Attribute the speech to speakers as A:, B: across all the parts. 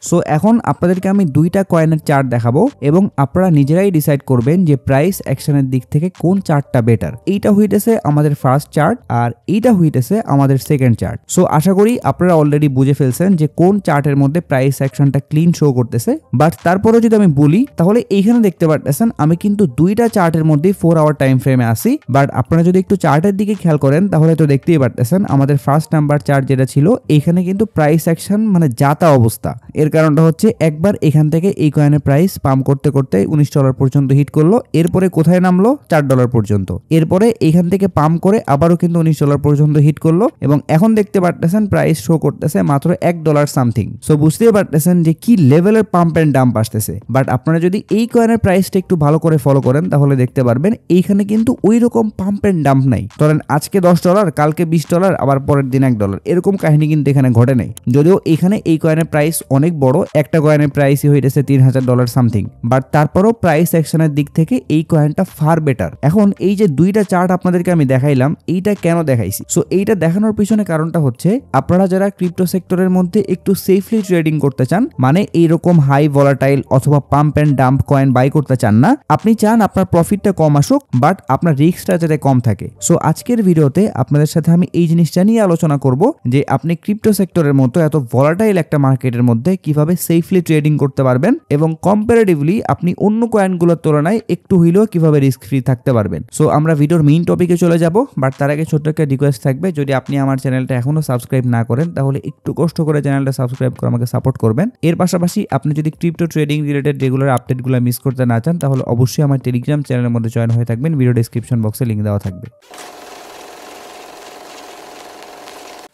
A: So এখন আপনাদেরকে আমি দুইটা কয়েনের চার্ট দেখাবো এবং আপনারা নিজেরাই ডিসাইড করবেন যে প্রাইস অ্যাকশনের দিক থেকে কোন চার্টটা বেটার। এইটা হইতেছে আমাদের ফার্স্ট চার্ট আর এইটা হইতেছে আমাদের সেকেন্ড চার্ট। সো আশা করি আপনারা অলরেডি বুঝে ফেলছেন যে কোন চার্টের মধ্যে প্রাইস অ্যাকশনটা ক্লিন শো করতেছে। বাট তারপরেও যদি আমি বলি তাহলে এইখানে দেখতে পারতেছেন আমি কিন্তু দুইটা চার্টের মধ্যে 4 আওয়ার টাইম ফ্রেমে আসি। বাট আপনারা যদি একটু চার্টের দিকে খেয়াল করেন তাহলে তো দেখতেই পারতেছেন আমাদের ফার্স্ট নাম্বার চার্ট যেটা ছিল এইখানে কিন্তু প্রাইস অ্যাকশন মানে যাতা অবস্থা। এর কারণটা হচ্ছে একবার এখান থেকে এই কয়েনের প্রাইস পাম্প করতে করতে $19 পর্যন্ত হিট করলো, এরপরে কোথায় নামলো $4 পর্যন্ত, এরপরে এখান থেকে পাম্প করে আবারও কিন্তু $19 পর্যন্ত হিট করলো এবং এখন দেখতে পারতেছেন প্রাইস শো করতেছে মাত্র $1 সামথিং। সো বুঝতেই পারতেছেন যে কি লেভেলের পাম্প এন্ড ডাম্প আসতেছে। বাট আপনারা যদি এই কয়েনের প্রাইসটা একটু ভালো করে ফলো করেন তাহলে দেখতে পারবেন এইখানে কিন্তু ওই রকম পাম্প এন্ড ডাম্প নাই। ধরেন আজকে $10, কালকে $20, আবার পরের দিন $1, এরকম কাহিনী কিন্তু এখানে ঘটে নাই। যদিও এখানে এই কয়েনের প্রাইস অনেক বড়, একটা কয়েনের প্রাইসই হইতেছে $3000 সামথিং। বাট তারপরও প্রাইস অ্যাকশনের দিক থেকে এই কয়েনটা ফার বেটার। এখন এই যে দুইটা চার্ট আপনাদেরকে আমি দেখাইলাম, এইটা কেন দেখাইছি? সো এইটা দেখানোর পিছনে কারণটা হচ্ছে আপনারা যারা ক্রিপ্টো সেক্টরের মধ্যে একটু সেফলি ট্রেডিং করতে চান, মানে এইরকম হাই ভলাটাইল অথবা pump and dump coin buy করতে চান না, আপনি চান আপনার প্রফিটটা কম আসুক বাট আপনার রিস্কটা যাতে কম থাকে। সো আজকের ভিডিওতে আপনাদের সাথে আমি এই জিনিসটা নিয়ে আলোচনা করব যে আপনি ক্রিপ্টো সেক্টরের মতো এত ভলাটাইল একটা মার্কেটের মধ্যে কিভাবে সেফলি ট্রেডিং করতে পারবেন এবং কম্পারেটিভলি আপনি অন্য কয়েনগুলোর তুলনায় একটু হইলেও কিভাবে রিস্ক ফ্রি থাকতে পারবেন। সো আমরা ভিডিওর মেইন টপিকে চলে যাব। বাট তার আগে ছোট্ট একটা রিকোয়েস্ট থাকবে, যদি আপনি আমার চ্যানেলটা এখনো সাবস্ক্রাইব না করেন তাহলে একটু কষ্ট করে চ্যানেলটা সাবস্ক্রাইব করে আমাকে সাপোর্ট করবেন। এর পাশাপাশি আপনি যদি ক্রিপ্টো ট্রেডিং রিলেটেড রেগুলার আপডেটগুলো মিস করতে না চান তাহলে অবশ্যই আমার টেলিগ্রাম চ্যানেলের মধ্যে জয়েন হয়ে থাকবেন, ভিডিও ডেসক্রিপশন বক্সে লিংক দেওয়া থাকবে।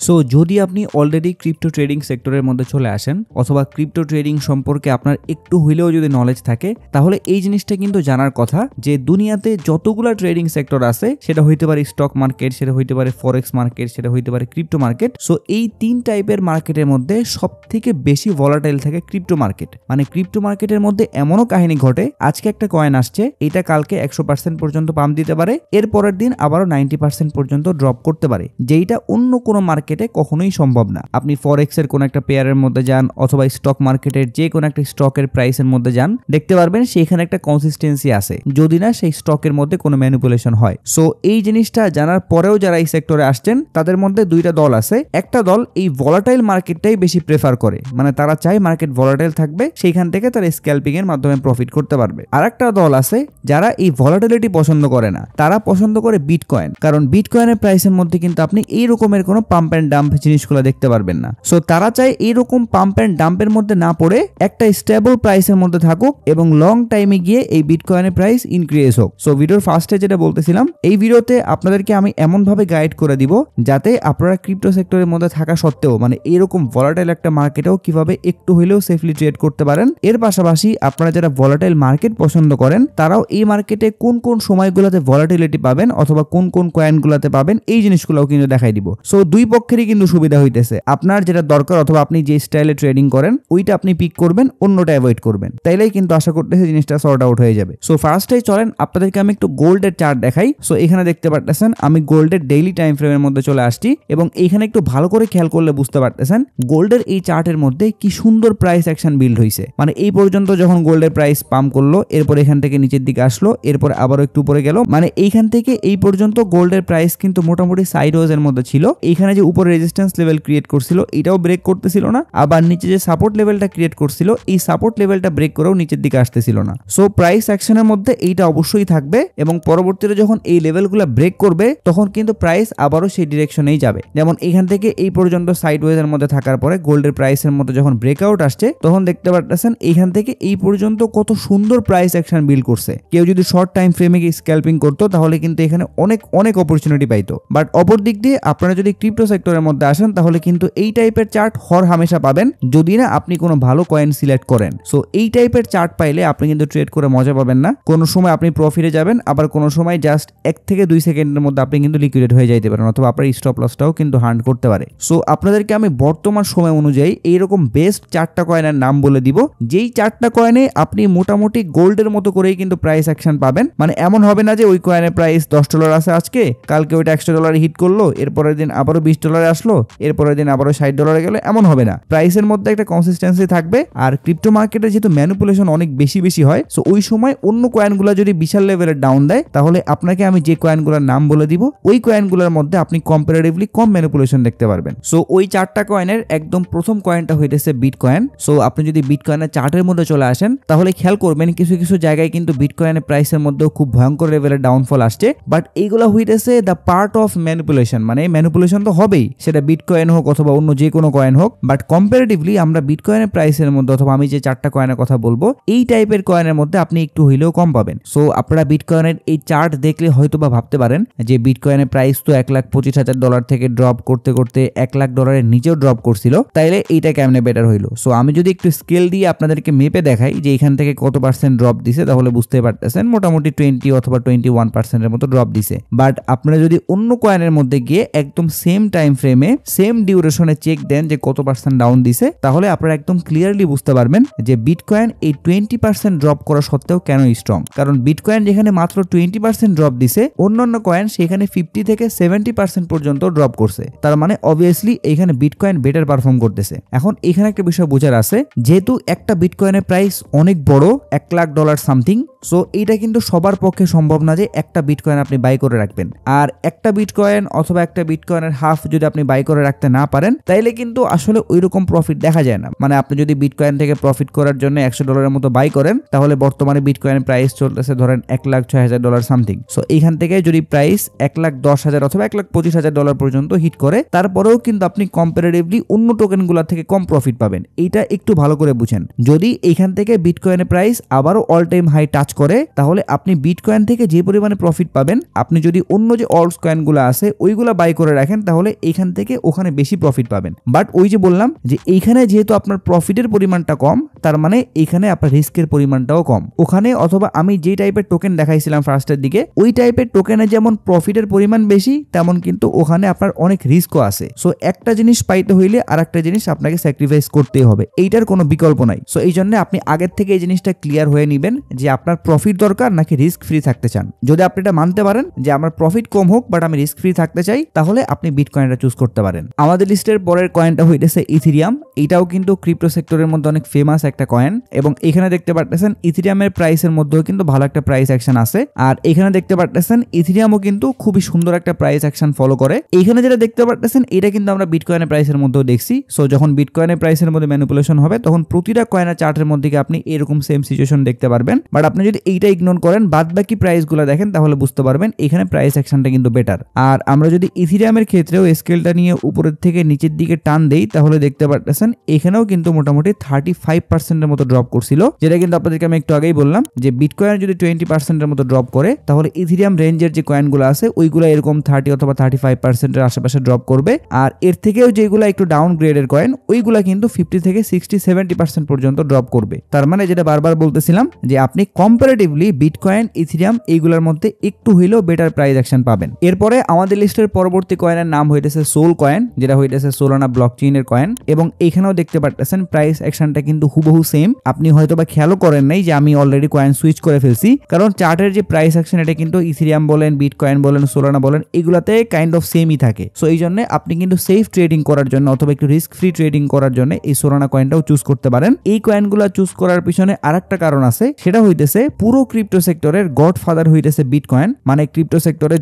A: সো যদি আপনি অলরেডি ক্রিপ্টো ট্রেডিং সেক্টরের মধ্যে চলে আসেন অথবা ক্রিপ্টো ট্রেডিং সম্পর্কে আপনার একটু হইলেও যদি নলেজ থাকে তাহলে এই জিনিসটা কিন্তু জানার কথা যে দুনিয়াতে যতগুলা ট্রেডিং সেক্টর আছে, সেটা হইতে পারে স্টক মার্কেট, সেটা হইতে পারে ফরেক্স মার্কেট, সেটা হইতে পারে ক্রিপ্টো মার্কেট। সো এই তিন টাইপের মার্কেটের মধ্যে সব থেকে বেশি ভলাটাইল থাকে ক্রিপ্টো মার্কেট। মানে ক্রিপ্টো মার্কেটের মধ্যে এমনও কাহিনী ঘটে, আজকে একটা কয়েন আসছে, এটা কালকে 100% পর্যন্ত পাম্প দিতে পারে, এর পরের দিন আবারও 90% পর্যন্ত ড্রপ করতে পারে, যেইটা অন্য কোনো মার্কেটে কখনোই সম্ভব না। আপনি ফরেক্স এর কোন একটা পেয়ারের মধ্যে যান অথবা স্টক মার্কেটের যে কোনো একটা স্টকের প্রাইসের মধ্যে যান, দেখতে পারবেন সেখানে একটা কনসিস্টেন্সি আছে, যদি না সেই স্টকের মধ্যে কোনো ম্যানিপুলেশন হয়। সো এই জিনিসটা জানার পরেও যারা এই সেক্টরে আসছেন তাদের মধ্যে দুইটা দল আছে। একটা দল এই ভলাটাইল মার্কেটটাই বেশি প্রেফার করে, মানে তারা চায় মার্কেট ভলাটাইল থাকবে, সেইখান থেকে তারা স্ক্যালপিং এর মাধ্যমে প্রফিট করতে পারবে। আর একটা দল আছে যারা এই ভলাটিলিটি পছন্দ করে না, তারা পছন্দ করে বিটকয়েন, কারণ বিটকয়েনের প্রাইসের মধ্যে কিন্তু আপনি এই রকমের কোনো পাম্প এন্ড ডাম্প জিনিসগুলো দেখতে পারবেন না। সো তারা চায় এইরকম পাম্প এন্ড ডাম্পের মধ্যে না পড়ে একটা স্টেবল প্রাইসের মধ্যে থাকুক এবং লং টাইমে গিয়ে এই বিটকয়েনের প্রাইস ইনক্রিজ হোক। সো ভিডিওর ফার্স্টে যেটা বলতেছিলাম, এই ভিডিওতে আপনাদেরকে আমি এমন ভাবে গাইড করে দিব যাতে আপনারা ক্রিপ্টো সেক্টরের মধ্যে থাকা সত্ত্বেও মানে এইরকম ভলাটাইল একটা মার্কেটেও কিভাবে একটু হইলেও সেফলি ট্রেড করতে পারেন। এর পাশাপাশি আপনারা যারা ভলাটাইল মার্কেট পছন্দ করেন তারাও এই মার্কেটে কোন কোন সময়গুলোতে ভলাটিলিটি পাবেন অথবা কোন কোন কয়েনগুলোতে পাবেন এই জিনিসগুলোও কিন্তু দেখাই দিব। সো দুই পক্ষেরই কিন্তু সুবিধা হইতেছে, আপনার যেটা দরকার অথবা আপনি যে স্টাইলে ট্রেডিং করেন ওইটা আপনি পিক করবেন, অন্যটা অ্যাভয়েড করবেন, তাইলেই কিন্তু আশা করতেছি জিনিসটা সর্ট আউট হয়ে যাবে। সো ফার্স্টেই চলেন আপনাদেরকে আমি একটু গোল্ডের চার্ট দেখাই। সো এখানে দেখতে পারতেছেন আমি গোল্ডের ডেইলি টাইম ফ্রেমের মধ্যে চলে আসছি এবং এইখানে একটু ভালো করে খেয়াল করলে বুঝতে পারতেছেন গোল্ডের এই চার্টের মধ্যে কি সুন্দর প্রাইস অ্যাকশন বিল্ড হয়েছে। মানে এই পর্যন্ত যখন গোল্ডের প্রাইস পাম্প করলো, এরপর এখান থেকে নিচের দিকে আসলো, এরপর আবারও একটু উপরে গেল, মানে এইখান থেকে এই পর্যন্ত গোল্ডের প্রাইস কিন্তু মোটামুটি সাইডওয়েজ এর মধ্যে ছিল। এইখানে যে উপরে রেজিস্ট্যান্স লেভেল ক্রিয়েট করছিল এটাও ব্রেক করতেছিল না, আবার নিচে যে সাপোর্ট লেভেলটা ক্রিয়েট করছিল এই সাপোর্ট লেভেলটা ব্রেক করেও নিচের দিকে আসতেছিল না। সো প্রাইস অ্যাকশনের মধ্যে এইটা অবশ্যই থাকবে এবং পরবর্তীতে যখন এই লেভেলগুলো ব্রেক করবে তখন কিন্তু প্রাইস আবারও সেই ডিরেকশনেই যাবে। যেমন এখান থেকে এই পর্যন্ত সাইডওয়েজ এর মধ্যে থাকার পরে গোল্ডের প্রাইসের মধ্যে যখন ব্রেকআউট আসছে তখন দেখতে পারতেছেন এইখান থেকে এই পর্যন্ত কত সুন্দর প্রাইস অ্যাকশন বিল্ড করছে। কেউ যদি শর্ট টাইম ফ্রেমে গিয়ে স্ক্যালপিং করতো তাহলে কিন্তু এখানে অনেক অনেক অপরচুনিটি পাইতো। বাট অপর দিক দিয়ে আপনারা যদি ক্রিপ্টো সেক্টরের মধ্যে আসেন তাহলে কিন্তু এই টাইপের চার্ট হর হামেশা পাবেন যদি না আপনি কোনো ভালো কয়েন সিলেক্ট করেন। সো এই টাইপের চার্ট পাইলে আপনি কিন্তু ট্রেড করে মজা পাবেন না, কোনো সময় আপনি প্রফিটে যাবেন, আবার কোনো সময় জাস্ট 1 থেকে 2 সেকেন্ডের মধ্যে আপনি কিন্তু লিকুইডেট হয়ে যাইতে পারেন অথবা আপনার স্টপ লসটাও কিন্তু হান্ট করতে পারে। সো আপনাদেরকে আমি বর্তমান সময় অনুযায়ী এইরকম বেস্ট 4টা কয়েনের নাম বলে দিব, যেই 4টা কয়েনে আপনি মোটামুটি গোল্ডের মতো করেই কিন্তু প্রাইস অ্যাকশন পাবেন। মানে এমন হবে না যে ওই কয়েনের প্রাইস $10 আছে আজকে, কালকে ওইটা $100 হিট করলো, এরপরের দিন আবারও $20 $60 আসলো, এরপরের দিন আবারও $60 গেল, এমন হবে না। প্রাইসের মধ্যে একটা কনসিস্টেন্সি থাকবে। আর ক্রিপ্টো মার্কেটে যেহেতু ম্যানিপুলেশন অনেক বেশি হয়, সো ওই সময় অন্য কয়েনগুলো যদি বিশাল লেভেলের ডাউন দেয়, তাহলে আপনাকে আমি যে কয়েনগুলোর নাম বলে দিব, ওই কয়েনগুলোর মধ্যে আপনি কম্পারেটিভলি কম ম্যানিপুলেশন দেখতে পারবেন। সো ওই 4টা কয়েনের একদম প্রথম কয়েনটা হইতেছে বিটকয়েন। সো আপনি যদি বিটকয়েনের চার্টের মধ্যে চলে আসেন, তাহলে খেয়াল করবেন কিছু জায়গায় কিন্তু বিটকয়েনের প্রাইসের মধ্যেও খুব ভয়ঙ্কর লেভেলের ডাউনফল আসছে। বাট এইগুলো হইতেছে দ্য পার্ট অফ ম্যানিপুলেশন, মানে ম্যানিপুলেশন তো হবেই, সেটা বিটকয়েন হোক অথবা অন্য যে কোনো কয়েন হোক। বাট কম্পারেটিভলি আমরা বিটকয়েনের প্রাইসের মধ্যে অথবা আমি যে 4টা কয়েনের কথা বলবো, এই টাইপের কয়েনের মধ্যে আপনি একটু হইলেও কম পাবেন। সো আপনারা বিটকয়েনের এই চার্ট দেখলে হয়তো বা ভাবতে পারেন যে বিটকয়েনের প্রাইস তো $1,25,000 থেকে ড্রপ করতে করতে $1,00,000 নিচেও ড্রপ করছিল, তাইলে এইটা কেমনে বেটার হইলো। সো আমি যদি একটু স্কেল দিয়ে আপনাদেরকে মেপে দেখাই যে এখান থেকে কত পার্সেন্ট ড্রপ দিছে, তাহলে বুঝতে পারতেছেন মোটামুটি 20 অথবা 21% মতো ড্রপ দিছে। বাট আপনারা যদি অন্য কয়েনের মধ্যে গিয়ে একদম সেম টাইম ফ্রেমে সেম ডিউরেশনে চেক দেন যে কত পার্সেন্ট ডাউন দিছে, তাহলে আপনারা একদম ক্লিয়ারলি বুঝতে পারবেন যে বিটকয়েন এই 20% ড্রপ করা সত্ত্বেও কেন স্ট্রং। কারণ বিটকয়েন যেখানে মাত্র 20% ড্রপ দিছে, অন্যান্য কয়েন সেখানে 50 থেকে 70% পর্যন্ত ড্রপ করছে। তার মানে অবভিয়াসলি এখানে বিটকয়েন বেটার পারফর্ম করতেছে। এখন এখানে একটা বিষয় বোঝার আছে, যেহেতু একটা বিটকয়েনের প্রাইস অনেক বড়, $1,00,000 সামথিং, সো এইটা কিন্তু সবার পক্ষে সম্ভব না যে একটা বিটকয়েন আপনি বাই করে রাখবেন। আর একটা বিটকয়েন অথবা একটা বিটকয়েনের হাফ যদি আপনি বাই করে রাখতে না পারেন, তাইলে কিন্তু আসলে ওইরকম প্রফিট দেখা যায় না। মানে আপনি যদি বিটকয়েন থেকে প্রফিট করার জন্য $100 মতো বাই করেন, তাহলে বর্তমানে বিটকয়েনের প্রাইস চলতেছে ধরেন $1,06,000 সামথিং। সো এইখান থেকে যদি প্রাইস $1,10,000 অথবা $1,25,000 পর্যন্ত হিট করে, তারপরেও কিন্তু আপনি কম্পারেটিভলি অন্য টোকেনগুলোর থেকে কম প্রফিট পাবেন। এইটা একটু ভালো করে বুঝেন। যদি এইখান থেকে বিটকয়েনের প্রাইস আবারও অল টাইম হাই টাচ করে, তাহলে আপনি বিটকয়েন থেকে যে পরিমাণে প্রফিট পাবেন, আপনি যদি অন্য যে অল্টস কয়েনগুলো আছে ওইগুলা বাই করে রাখেন, তাহলে এইখান থেকে ওখানে বেশি প্রফিট পাবেন। বাট ওই যে বললাম যে এইখানে যেহেতু আপনার প্রফিটের পরিমাণটা কম, তার মানে এইখানে আপনার রিস্কের পরিমাণটাও কম। ওখানে অথবা আমি যে টাইপের টোকেন দেখাইছিলাম ফার্স্টের দিকে, ওই টাইপের টোকেনে যেমন প্রফিটের পরিমাণ বেশি, তেমন কিন্তু ওখানে আপনার অনেক রিস্কও আছে। সো একটা জিনিস পাইতে হইলে আর একটা জিনিস আপনাকে স্যাক্রিফাইস করতেই হবে, এইটার কোনো বিকল্প নাই। সো এই জন্য আপনি আগের থেকে এই জিনিসটা ক্লিয়ার হয়ে নিবেন যে আপনার প্রফিট দরকার নাকি রিস্ক ফ্রি থাকতে চান। যদি আপনি এটা মানতে পারেন যে আমার প্রফিট কম হোক বাট আমি রিস্ক ফ্রি থাকতে চাই, তাহলে আপনি বিটকয়েনটা চুজ করতে পারেন। আমাদের লিস্টের পরের কয়েনটা হইতেছে ইথেরিয়াম। এটাও কিন্তু ক্রিপ্টো সেক্টরের মধ্যে অনেক ফেমাস একটা কয়েন, এবং এখানে দেখতে পারতেছেন ইথেরিয়ামের প্রাইসের মধ্যেও কিন্তু ভালো একটা প্রাইস অ্যাকশন আছে। আর এখানে দেখতে পারতেছেন ইথেরিয়ামও কিন্তু খুবই সুন্দর একটা প্রাইস অ্যাকশন ফলো করে। এইখানে যেটা দেখতে পারতেছেন এটা কিন্তু আমরা বিটকয়েনের প্রাইসের মধ্যেও দেখছি। সো যখন বিটকয়েনের প্রাইসের মধ্যে ম্যানিপুলেশন হবে, তখন প্রতিটা কয়েনের চার্টের মধ্যে আপনি এরকম সেম সিচুয়েশন দেখতে পারবেন। বাট আপনি যদি এইটা ইগনোর করেন, বাদ বাকি প্রাইসগুলো দেখেন, তাহলে বুঝতে পারবেন এখানে প্রাইস অ্যাকশনটা কিন্তু বেটার। আর আমরা যদি ইথেরিয়ামের ক্ষেত্রেও স্কেলটা নিয়ে উপরের থেকে নিচের দিকে টান দেই, তাহলে দেখতে পারতেছেন এখানেও কিন্তু মোটামুটি 35% মতো ড্রপ করছিল, যেটা কিন্তু আপনাদেরকে আমি একটু আগেই বললাম যে বিটকয়েন যদি 20% মতো ড্রপ করে, তাহলে ইথেরিয়াম রেঞ্জের যে কয়েনগুলো আছে ওইগুলো এরকম 30 অথবা 35% আশেপাশে ড্রপ করবে। আর এর থেকেও যেগুলো একটু ডাউন গ্রেডের কয়েন, ওইগুলা কিন্তু 50 থেকে 60-70% পর্যন্ত ড্রপ করবে। তার মানে যেটা বারবার বলতেছিলাম যে আপনি কম্পারেটিভলি বিটকয়েন, ইথেরিয়াম এইগুলোর মধ্যে একটু হইলেও বেটার প্রাইস অ্যাকশন পাবেন। এরপরে আমাদের লিস্টের পরবর্তী কয়েনের নাম হইতেছে সোল কয়েন, যেটা হইতেছে সোলানা ব্লকচেইনের কয়েন, এবং এখানেও দেখতে পারতেছেন প্রাইস অ্যাকশনটা কিন্তু হুবহু সেম। আপনি হয়তোবা খেয়ালও করেন নাই যে আমি অলরেডি কয়েন সুইচ করে ফেলছি, কারণ চার্টের যে প্রাইস অ্যাকশন এটা কিন্তু ইথেরিয়াম বলেন, বিটকয়েন বলেন, সোলানা বলেন, এগুলাতে কাইন্ড অফ সেমই থাকে। সো এই জন্য আপনি কিন্তু সেফ ট্রেডিং করার জন্য অথবা একটু রিস্ক ফ্রি ট্রেডিং করার জন্য এই সোলানা কয়েনটাও চুজ করতে পারেন। এই কয়েনগুলো চুজ করার পিছনে আরেকটা কারণ আছে, সেটা হইতেছে পুরো ক্রিপ্টো সেক্টরের গডফাদার হইতেছে বিটকয়েন। মানে ক্রিপ্টো সেক্টরে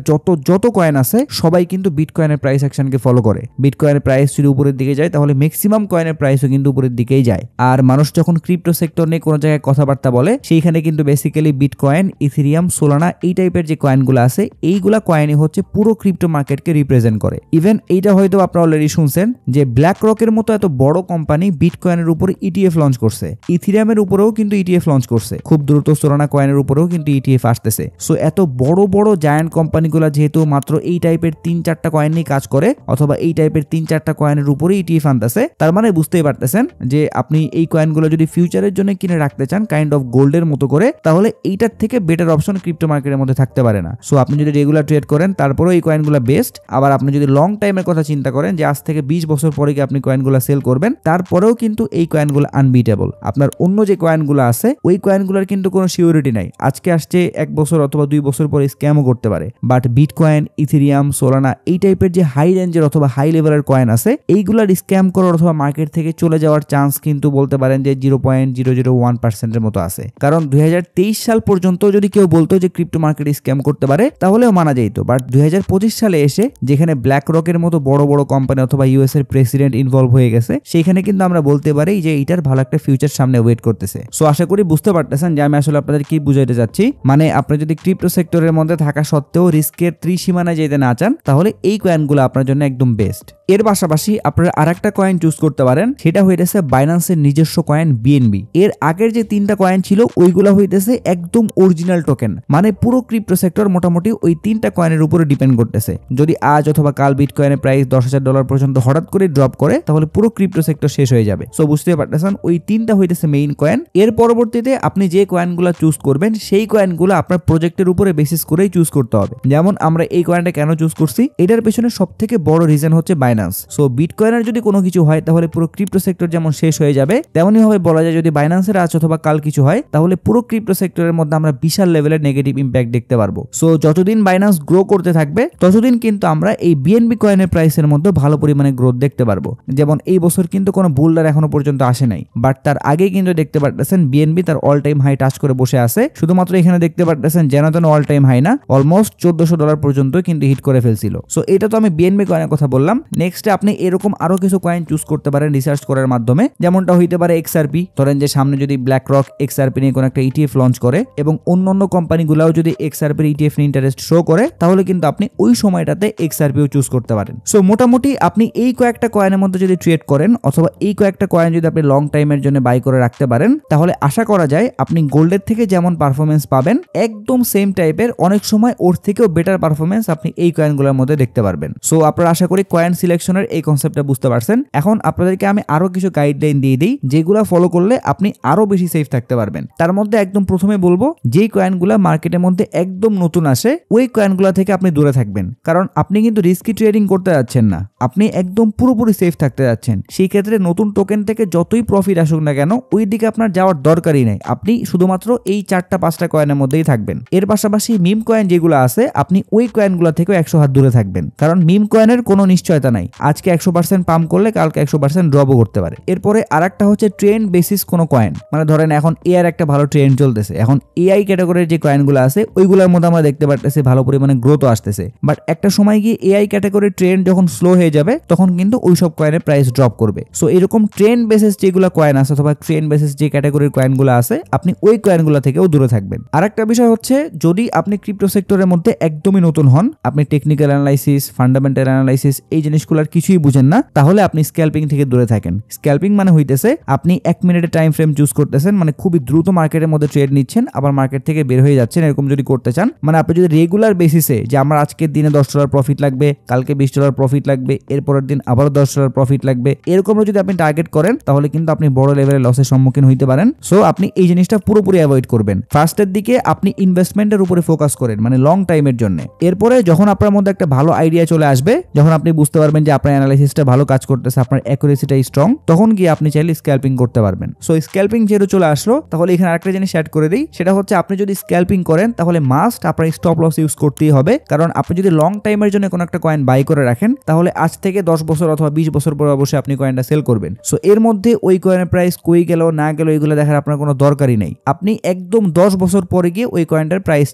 A: যত কয়েন আছে সবাই কিন্তু বিটকয়েনের প্রাইস অ্যাকশনকে ফলো করে। বিটকয়েনের প্রাইস যদি উপরের দিকে যায়, তাহলে ম্যাক্সিমাম কয়েনের প্রাইসও কিন্তু উপরের দিকেই যায়। আর মানুষ যখন ক্রিপ্টো সেক্টর নিয়ে কোনো জায়গায় কথাবার্তা বলে, সেইখানে কিন্তু বেসিক্যালি বিটকয়েন, ইথেরিয়াম, সোলানা এই টাইপের যে কয়েনগুলো আছে, এইগুলা কয়েনই হচ্ছে পুরো ক্রিপ্টো মার্কেটকে রিপ্রেজেন্ট করে। ইভেন এইটা হয়তো আপনারা অলরেডি শুনছেন যে ব্ল্যাক রকের মতো এত বড় কোম্পানি বিটকয়েনের উপর ইটিএফ লঞ্চ করছে, ইথেরিয়ামের উপরেও কিন্তু ইটিএফ লঞ্চ করছে, খুব দ্রুত সোলানা কয়েনের উপরেও কিন্তু ইটিএফ আসতেছে। সো এত বড় বড় জায়ান্ট কোম্পানিগুলো যেহেতু মাত্র এই টাইপের 3-4টা কয়েন নিয়ে কাজ করে, অথবা এই টাইপের 3-4টা কয়েনের উপরে ইটিএফ আনতেছে, তার মানে বুঝতেই পারতেছেন যে আপনি এই কয়েনগুলো যদি ফিউচারের জন্য কিনে রাখতে চান কাইন্ড অফ গোল্ডের মতো করে, তাহলে এইটার থেকে বেটার অপশন ক্রিপ্টো মার্কেটের মধ্যে থাকতে পারে না। সো আপনি যদি রেগুলার ট্রেড করেন, তারপরেও এই কয়েনগুলো বেস্ট। আবার আপনি যদি লং টাইমের কথা চিন্তা করেন যে আজ থেকে 20 বছর পরে কি আপনি কয়েনগুলো সেল করবেন, তারপরেও কিন্তু এই কয়েনগুলো আনবিটেবল। আপনার অন্য যে কয়েনগুলো আছে ওই কয়েনগুলোর কিন্তু কোনো সিউরিটি নাই, আজকে আসছে 1 বছর অথবা 2 বছর পরে স্ক্যামও করতে পারে। বাট বিটকয়েন, ইথেরিয়াম, সোলানা এই টাইপের যে হাই রেঞ্জ রেঞ্জের অথবা হাই লেভেলের কয়েন আছে, এইগুলার স্ক্যাম করার অথবা মার্কেট থেকে চলে যাওয়ার চান্স কিন্তু বলতে পারেন যে 0.001% মতো আছে। কারণ 2023 সাল পর্যন্ত যদি কেউ বলতো যে ক্রিপ্টো মার্কেট স্ক্যাম করতে পারে তাহলেও মানা যেত, বাট 2025 সালে এসে যেখানে ব্ল্যাক রকের মতো বড় বড় কোম্পানি অথবা ইউএস এর প্রেসিডেন্ট ইনভলভ হয়ে গেছে, সেইখানে কিন্তু আমরা বলতে পারি যে এটার ভালো একটা ফিউচার সামনে ওয়েট করতেছে। সো আশা করি বুঝতে পারতেছেন যে আমি আসলে আপনাদের কি বুঝাইতে যাচ্ছি। মানে আপনি যদি ক্রিপ্টো সেক্টরের মধ্যে থাকা সত্ত্বেও রিস্কের ত্রিসীমানায় যেতে না চান, তাহলে এই কয়েনগুলো আপনার জন্য একদম বেস্ট। এর পাশাপাশি আপনারা আরেকটা কয়েন চুজ করতে পারেন, সেটা হইতেছে বাইন্যান্সের নিজস্ব কয়েন বিএনবি। এর আগের যে 3টা কয়েন ছিল ওইগুলা হইতেছে একদম অরিজিনাল টোকেন, মানে পুরো ক্রিপ্টো সেক্টর মোটামুটি ওই 3টা কয়েনের উপরে ডিপেন্ড করতেছে। যদি আজ অথবা কাল বিটকয়েনের প্রাইস $10,000 পর্যন্ত হঠাৎ করে ড্রপ করে, তাহলে পুরো ক্রিপ্টো সেক্টর শেষ হয়ে যাবে। সো বুঝতে পারতেছেন ওই 3টা হইতেছে মেইন কয়েন। এর পরবর্তীতে আপনি যে কয়েনগুলো চুজ করবেন সেই কয়েনগুলো আপনার প্রজেক্টের উপরে বেসিস করেই চুজ করতে হবে। যেমন আমরা এই কয়েনটা কেন চুজ করছি, এটার পেছনে সবথেকে বড় রিজন হচ্ছে বাইন্যান্স। সো বিটকয়েনের যদি কোনো কিছু হয় তাহলে পুরো ক্রিপ্টো সেক্টর যেমন শেষ হয়ে যাবে, তেমনই ভাবে বলা যায় যদি বাইন্যান্সের আজ অথবা কাল কিছু হয় তাহলে পুরো ক্রিপ্টো সেক্টরের মধ্যে আমরা বিশাল লেভেলের নেগেটিভ ইম্প্যাক্ট দেখতে পারবো। সো যতদিন বাইন্যান্স গ্রো করতে থাকবে ততদিন কিন্তু আমরা এই বিএনবি কয়েনের প্রাইসের মধ্যে ভালো পরিমাণে গ্রোথ দেখতে পারবো। যেমন এই বছর কিন্তু কোনো বুলডার এখনো পর্যন্ত আসে নাই, বাট তার আগে কিন্তু দেখতে পারতেছেন বিএনবি তার অল টাইম হাই টাচ করে বসে আছে। শুধুমাত্র এখানে দেখতে পারতেছেন যেন তেন অল টাইম হাই না, অলমোস্ট $1,400 পর্যন্ত কিন্তু হিট করে ফেলছিল। সো এটা তো আমি বিএনবি কয়েনের কথা বললাম। নেক্সটে আপনি এরকম আরো কিছু কয়েন চুজ করতে পারেন রিসার্চ করার মাধ্যমে, যেমনটা হইতে পারে এক্সআরপি। ধরেন যে সামনে যদি ব্ল্যাক রক এক্সআরপি নিয়ে কোনো একটা ইটিএফ লঞ্চ করে এবং অন্য কোম্পানিগুলোও যদি এক্সআরপির ইটিএফ নিয়ে ইন্টারেস্ট শো করে, তাহলে কিন্তু আপনি ওই সময়টাতে এক্সআরপিও চুজ করতে পারেন। সো মোটামুটি আপনি এই কয়েকটা কয়েনের মধ্যে যদি ট্রেড করেন অথবা এই কয়েকটা কয়েন যদি আপনি লং টাইমের জন্য বাই করে রাখতে পারেন, তাহলে আশা করা যায় আপনি গোল্ডের থেকে যেমন পারফরমেন্স পাবেন একদম সেম টাইপের, অনেক সময় ওর থেকেও বেটার পারফরমেন্স আপনি এই কয়েনগুলোর মধ্যে দেখতে পারবেন। সো আপনারা আশা করি কয়েন সিলেকশনের এই কনসেপ্টটা বুঝতে পারছেন। এখন আপনাদেরকে আমি আরো কিছু গাইডলাইন দিয়ে দিই যেগুলো ফলো করলে আপনি আরো বেশি সেফ থাকতে পারবেন। তার মধ্যে একদম প্রথমে বলবো, যেই কয়েনগুলো মার্কেটের মধ্যে একদম নতুন আসে ওই কয়েনগুলো থেকে আপনি দূরে থাকবেন, কারণ আপনি কিন্তু রিস্কি ট্রেডিং করতে যাচ্ছেন না, আপনি একদম পুরোপুরি সেফ থাকতে যাচ্ছেন। সেই ক্ষেত্রে নতুন টোকেন থেকে যতই প্রফিট আসুক না কেন ওই দিকে আপনার যাওয়ার দরকারই নেই, আপনি শুধুমাত্র এই 4-5টা কয়েনের মধ্যেই থাকবেন। এর পাশাপাশি মিম কয়েন যেগুলো আছে আপনি ওই কয়েনগুলো থেকে 100 হাত দূরে থাকবেন, কারণ মিম কয়েনের কোনো নিশ্চয়তা নাই, আজকে 100% পাম্প করলে কালকে 100% ড্রপও করতে পারে। এরপরে আরেকটা হচ্ছে ট্রেন্ড বেসিস কোনো কয়েন, মানে ধরেন এখন এআর একটা ভালো ট্রেন্ড চলতেছে, এখন এআই ক্যাটাগরির যে কয়েনগুলো আছে ওইগুলোর মধ্যে আমরা দেখতে পারতেছি ভালো পরিমাণে গ্রোথ আসতেছে, বাট একটা সময় গিয়ে এআই ক্যাটাগরির ট্রেন্ড যখন স্লো হয়ে যাবে তখন কিন্তু ওইসব কয়েনের প্রাইস ড্রপ করবে। সো এরকম ট্রেন্ড বেসিস যেগুলো কয়েন আছে অথবা ট্রেন্ড বেসিস যে ক্যাটাগরির কয়েনগুলো আছে আপনি ওই কয়েনগুলো থেকেও দূরে থাকবেন। আরেকটা বিষয় হচ্ছে, যদি আপনি ক্রিপ্টো সেক্টরের মধ্যে একদমই নতুন হন, আপনি টেকনিক্যাল অ্যানালাইসিস, ফান্ডামেন্টাল অ্যানালাইসিস এই জিনিসগুলোর কিছুই বুঝেন না, তাহলে আপনি স্ক্যাল্পিং থেকে দূরে থাকেন। স্ক্যাল্পিং মানে হইতেছে আপনি 1 মিনিটের টাইম ফ্রেম চুজ করতেছেন, মানে খুবই দ্রুত মার্কেটের মধ্যে ট্রেড নিচ্ছেন আবার মার্কেট থেকে বের হয়ে যাচ্ছেন, এরকম যদি করতে চান, মানে আপনি যদি রেগুলার বেসিসে যে আমার আজকের দিনে $10 প্রফিট লাগবে, কালকে $20 প্রফিট লাগবে, এরপরের দিন আবারও $10 প্রফিট লাগবে, এরকম যদি আপনি টার্গেট করেন তাহলে কিন্তু আপনি বড় লেভেলের লসের সম্মুখীন হইতে পারেন। সো আপনি এই জিনিসটা পুরোপুরি অ্যাভয়েড করবেন। ফার্স্টের দিকে আপনি ইনভেস্টমেন্টের উপরে ফোকাস করেন, মানে লং টাইমের জন্য। এরপরে যখন আপনার মধ্যে একটা ভালো আইডিয়া চলে আসবে, যখন আপনি বুঝতে পারবেন যে আপনার অ্যানালাইসিসটা ভালো কাজ করতেছে, আপনার অ্যাকুরেসিটা স্ট্রং, তখন গিয়ে আপনি চাইলে স্ক্যাল্পিং করতে পারবেন। সো স্ক্যাল্পিং যেহেতু চলে আসলো, তাহলে এখানে আরেকটা জিনিস অ্যাড করে দিই, সেটা হচ্ছে আপনি যদি স্ক্যাল্পিং করেন তাহলে মাস্ট আপনার স্টপ লস ইউজ করতেই হবে, কারণ আপনি যদি লং টাইমের জন্য কোনো একটা কয়েন বাই করে রাখেন তাহলে আজ থেকে 10 বছর অথবা 20 বছর পরে অবশ্যই আপনি কয়েনটা সেল করবেন। সো এর মধ্যে ওই কয়েনের প্রাইস কই গেল না গেল এগুলো দেখার আপনার কোনো দরকারই নেই, আপনি একদম 10 বছর পরে গিয়ে ওই কয়েনটার প্রাইস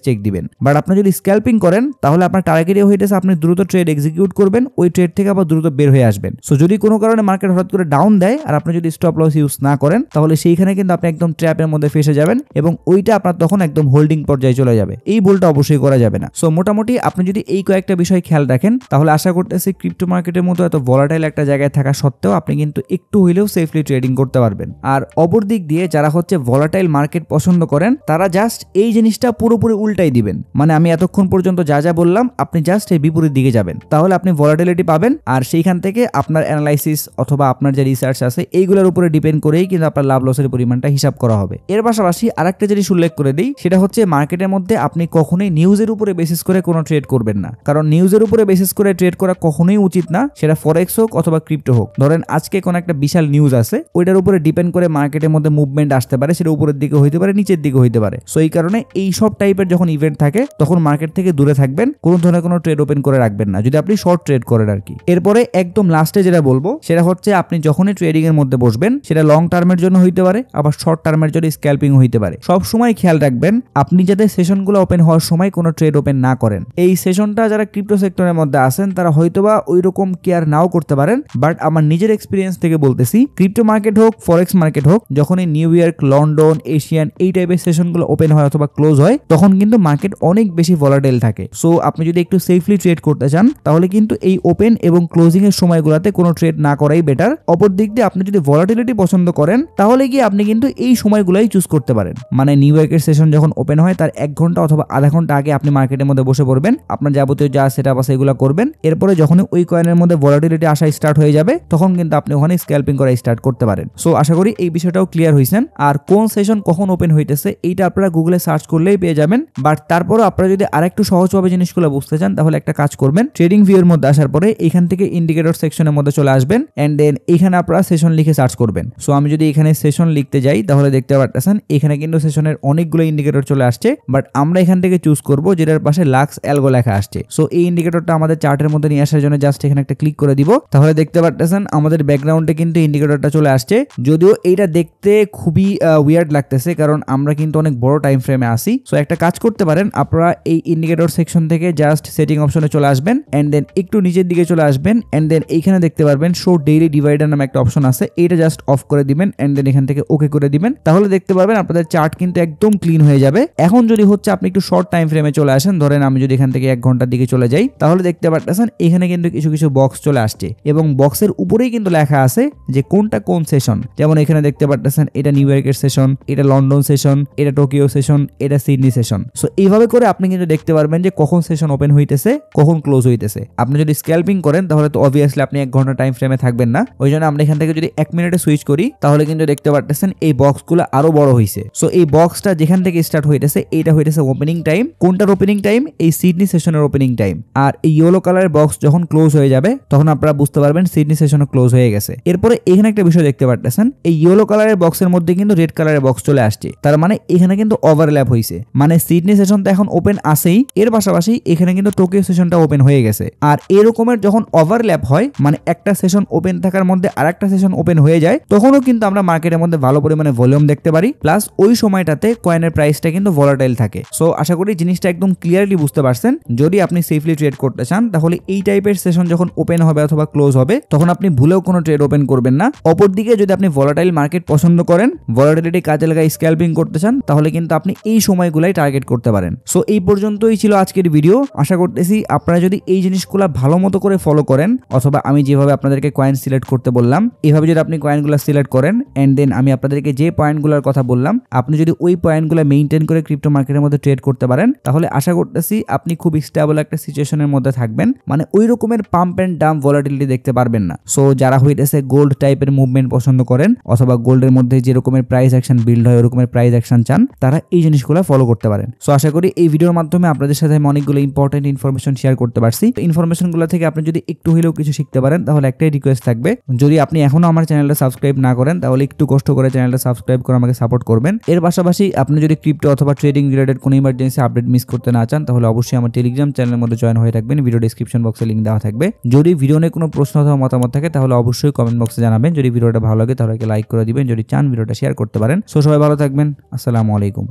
A: চেক দিবেন। বাট আপনি যদি স্ক্যাল্পিং করেন তাহলে আপনার টার্গেটই হইতেছে আপনি দ্রুত ট্রেড এক্সিকিউট করবেন, ওই ট্রেড থেকে আবার দ্রুত বের হয়ে আসবেন। সো যদি কোনো কারণে মার্কেট হঠাৎ করে ডাউন দেয় আর আপনি যদি স্টপ লস ইউজ না করেন তাহলে সেইখানে কিন্তু আপনি একদম ট্র্যাপের মধ্যে ফেসে যাবেন এবং ওইটা আপনার তখন একদম হোল্ডিং পর্যায়ে চলে যাবে। এই ভুলটা অবশ্যই করা যাবে না। সো মোটামুটি আপনি যদি এই কয়েকটা বিষয় খেয়াল রাখেন তাহলে আশা করতেছি ক্রিপ্টো মার্কেটের মতো এত ভলাটাইল একটা জায়গায় থাকা সত্ত্বেও আপনি কিন্তু একটু হইলেও সেফলি ট্রেডিং করতে পারবেন। আর অপর দিক দিয়ে যারা হচ্ছে ভলাটাইল মার্কেট পছন্দ করেন তারা জাস্ট এই জিনিসটা পুরোপুরি উল্টাই দিবেন, মানে আমি এতক্ষণ পর্যন্ত যা যা বললাম আপনি জাস্ট এই বিপরীত দিকে যাবেন, তাহলে আপনি ভলাটিলিটি পাবেন আর সেইখান থেকে আপনার অ্যানালাইসিস অথবা আপনার যে রিসার্চ আছে এইগুলোর উপরে ডিপেন্ড করেই কিন্তু আপনার লাভ লসের পরিমাণটা হিসাব করা হবে। এর পাশাপাশি আরেকটা জিনিস উল্লেখ করে দিই, সেটা হচ্ছে মার্কেটের মধ্যে আপনি কখনোই নিউজের উপরে বেসিস করে কোনো ট্রেড করবেন না, কারণ নিউজের উপরে বেসিস করে ট্রেড করা কখনোই উচিত না, সেটা ফরেক্স হোক অথবা ক্রিপ্টো হোক। ধরেন আজকে কোনো একটা বিশাল নিউজ আছে, ওইটার উপরে ডিপেন্ড করে মার্কেটের মধ্যে মুভমেন্ট আসতে পারে, সেটা উপরের দিকে হইতে পারে নিচের দিকে হইতে পারে। সো এই কারণে এই সব টাইপের যখন ইভেন্ট থাকে তখন মার্কেট থেকে দূরে থাকবেন, কোনো ধরনের কোনো ট্রেড ওপেন করে রাখবেন না। যদি আপনি শর্ট শর্ট ট্রেড করেন আর কি। এরপরে একদম লাস্টে যেটা বলবো সেটা হচ্ছে আপনি যখনই ট্রেডিং এর মধ্যে বসবেন সেটা লং টার্মের জন্য হইতে পারে, আবার শর্ট টার্মের জন্য স্ক্যাল্পিং হইতে পারে। সব সময় খেয়াল রাখবেন আপনি যাতে সেশনগুলো ওপেন হওয়ার সময় কোনো ট্রেড ওপেন না করেন। এই সেশনটা যারা ক্রিপ্টো সেক্টরের মধ্যে আছেন তারা হয়তোবা ওই রকম কেয়ার নাও করতে পারেন, বাট আমার নিজের এক্সপিরিয়েন্স থেকে বলতেছি ক্রিপ্টো মার্কেট হোক ফরেক্স মার্কেট হোক, যখনই নিউ ইয়র্ক, লন্ডন, এশিয়ান এই টাইপের সেশনগুলো ওপেন হয় অথবা ক্লোজ হয় তখন কিন্তু মার্কেট অনেক বেশি ভলাটাইল থাকে। সো আপনি যদি একটু সেফলি ট্রেড করতে চান তাহলে কিন্তু এই ওপেন এবং ক্লোজিং এর সময়গুলোতে কোনো ট্রেড না করাই বেটার। অপর দিক দিয়ে আপনি যদি ভলাটিলিটি পছন্দ করেন তাহলে কি আপনি কিন্তু এই সময়গুলোই চুজ করতে পারেন। মানে নিউ ইয়র্কের সেশন যখন ওপেন হয় তার 1 ঘন্টা অথবা আধা ঘন্টা আগে আপনি মার্কেটের মধ্যে বসে পড়বেন, আপনার যাবতীয় যা সেটআপ আছে এগুলো করবেন। এরপরে যখন ওই কয়েনের মধ্যে ভলাটিলিটি আসা স্টার্ট হয়ে যাবে তখন কিন্তু আপনি ওখানে স্ক্যাল্পিং করা স্টার্ট করতে পারেন। সো আশা করি এই বিষয়টাও ক্লিয়ার হয়েছেন। আর কোন সেশন কখন ওপেন হইতেছে এইটা আপনারা গুগলে সার্চ করলেই পেয়ে যাবেন। বাট তারপরও আপনারা যদি আরেকটু সহজভাবে জিনিসগুলো বুঝতে চান তাহলে একটা কাজ করবেন, ট্রেডিং ভিউ এর মধ্যে আসার পরে এখান থেকে ইন্ডিকেটর সেকশনের মধ্যে চলে আসবেন এন্ড দেন এখানে আপনারা সেশন লিখে সার্চ করবেন। সো আমি যদি এখানে সেশন লিখতে যাই তাহলে দেখতে পাচ্ছেন এখানে কিন্তু সেশনের অনেকগুলো ইন্ডিকেটর চলে আসছে, বাট আমরা এখান থেকে চুজ করব যেটার পাশে লাক্স অ্যালগো লেখা আসছে। সো এই ইন্ডিকেটরটা আমাদের চার্টের মধ্যে নিয়ে আসার জন্য জাস্ট এখানে একটা ক্লিক করে দিব, তাহলে দেখতে পাচ্ছেন আমাদের ব্যাকগ্রাউন্ডে কিন্তু ইন্ডিকেটরটা চলে আসছে। যদিও এইটা দেখতে খুবই উইয়ার্ড লাগতেছে কারণ আমরা কিন্তু অনেক বড় টাইম ফ্রেমে আসি। সো একটা কাজ করতে পারেন, আপনারা এই ইন্ডিকেটর সেকশন থেকে জাস্ট সেটিং অপশনে চলে আসবেন এন্ড দেন একটু নিচের দিকে চলে আসবেন এন্ড দেন এইখানে দেখতে পারবেন শো ডেইলি ডিভাইডার নামে একটা অপশন আছে, এটা জাস্ট অফ করে দিবেন এন্ড দেন এখান থেকে ওকে করে দিবেন। তাহলে দেখতে পারবেন আপনাদের চার্ট কিন্তু একদম ক্লিন হয়ে যাবে। এখন যদি হচ্ছে আপনি একটু শর্ট টাইম ফ্রেমে চলে আসেন, ধরেন আমি যদি এখান থেকে 1 ঘন্টার দিকে চলে যাই তাহলে দেখতে পাচ্ছেন এখানে কিন্তু কিছু কিছু বক্স চলে আসছে এবং বক্সের উপরেই কিন্তু লেখা আছে যে কোনটা কোন সেশন। যেমন এখানে দেখতে পাচ্ছেন এটা নিউ ইয়র্কের সেশন, এটা লন্ডন সেশন, এটা টোকিও সেশন, এটা সিডনি সেশন। সো এইভাবে করে আপনি কিন্তু দেখতে পারবেন যে কখন সেশন ওপেন হইতেছে কখন ক্লোজ হইতেছে। আপনি যদি স্ক্যাল্পিং করেন তাহলে তো অবভিয়াসলি আপনি 1 ঘন্টা টাইম ফ্রেমে থাকবেন না, ওই জন্য আমরা এখান থেকে যদি 1 মিনিটে সুইচ করি তাহলে কিন্তু দেখতে পাচ্ছেন এই বক্সগুলো আরো বড় হইছে। সো এই বক্সটা যেখান থেকে স্টার্ট হইতেছে এইটা হইতেছে ওপেনিং টাইম। কোনটার ওপেনিং টাইম? এই সিডনি সেশনের ওপেনিং টাইম। আর এই ইয়েলো কালারের বক্স যখন ক্লোজ হয়ে যাবে তখন আপনারা বুঝতে পারবেন সিডনি সেশনও ক্লোজ হয়ে গেছে। এরপরে এখানে একটা বিষয় দেখতে পাচ্ছেন এই ইয়েলো কালারের বক্সের মধ্যে কিন্তু রেড কালারের বক্স চলে আসছে, তার মানে এখানে কিন্তু ওভারল্যাপ হইছে। মানে সিডনি সেশন তো এখন ওপেন আছেই, এর পাশাপাশি এখানে কিন্তু টোকিও সেশনটা ওপেন হয়ে গেছে। আর এরকমের যখন ওভারল্যাপ হয় মানে একটা সেশন ওপেন থাকার মধ্যে আরেকটা সেশন ওপেন হয়ে যায় তখনও কিন্তু আমরা মার্কেটের মধ্যে ভালো পরিমাণে ভলিউম দেখতে পারি, প্লাস ওই সময়টাতে কয়েনের প্রাইসটা কিন্তু ভলাটাইল থাকে। সো আশা করি জিনিসটা একদম ক্লিয়ারলি বুঝতে পারছেন। যদি আপনি সেফলি ট্রেড করতে চান তাহলে এই টাইপের সেশন যখন ওপেন হবে অথবা ক্লোজ হবে তখন আপনি ভুলেও কোনো ট্রেড ওপেন করবেন না। অপরদিকে যদি আপনি ভলাটাইল মার্কেট পছন্দ করেন, ভলাটিলিটি কাজে লাগায় স্ক্যাল্পিং করতে চান তাহলে কিন্তু আপনি এই সময়গুলাই টার্গেট করতে পারেন। সো এই পর্যন্তই ছিল আজকের ভিডিও। আশা করতেছি আপনারা যদি এই জিনিসগুলো ভালো মতো করে ফলো করেন অথবা আমি যেভাবে আপনাদেরকে কয়েন সিলেক্ট করতে বললাম এইভাবে যদি আপনি কয়েনগুলো সিলেক্ট করেন এন্ড দেন আমি আপনাদেরকে যে পয়েন্টগুলোর কথা বললাম আপনি যদি ওই পয়েন্টগুলো মেইনটেইন করে ক্রিপ্টো মার্কেটের মধ্যে ট্রেড করতে পারেন তাহলে আশা করতেছি আপনি খুব স্টেবল একটা সিচুয়েশনের মধ্যে থাকবেন, মানে ওই রকমের পাম্প এন্ড ডাম্প ভলাটিলিটি দেখতে পারবেন না। সো যারা হইতেছে গোল্ড টাইপের মুভমেন্ট পছন্দ করেন অথবা গোল্ডের মধ্যে যে রকমের প্রাইস অ্যাকশন বিল্ড হয় ওরকমের প্রাইস অ্যাকশন চান তারা এই জিনিসগুলো ফলো করতে পারেন। সো আশা করি এই ভিডিওর মাধ্যমে আপনাদের সাথে আমি অনেকগুলো ইম্পর্টেন্ট ইনফরমেশন শেয়ার করতে পারছি। ইনফরমেশনগুলো থেকে আপনি যদি একটু হলেও কিছু শিখতে পারেন তাহলে একটাই রিকোয়েস্ট থাকবে, যদি আপনি এখনো আমার চ্যানেলটা সাবস্ক্রাইব না করেন তাহলে একটু কষ্ট করে চ্যানেলটা সাবস্ক্রাইব করে আমাকে সাপোর্ট করবেন। এর পাশাপাশি আপনি যদি ক্রিপ্টো অথবা ট্রেডিং রিলেটেড কোনো ইমার্জেন্সি আপডেট মিস করতে না চান তাহলে অবশ্যই আমার টেলিগ্রাম চ্যানেলের মধ্যে জয়েন হয়ে থাকবেন, ভিডিও ডেসক্রিপশন বক্সে লিংক দেওয়া থাকবে। যদি ভিডিও নিয়ে কোনো প্রশ্ন অথবা মতামত থাকে তাহলে অবশ্যই কমেন্ট বক্সে জানাবেন। যদি ভিডিওটা ভালো লাগে তাহলে লাইক করে দিবেন, যদি চান ভিডিওটা শেয়ার করতে পারেন। সো সবাই ভালো থাকবেন, আসসালামু আলাইকুম।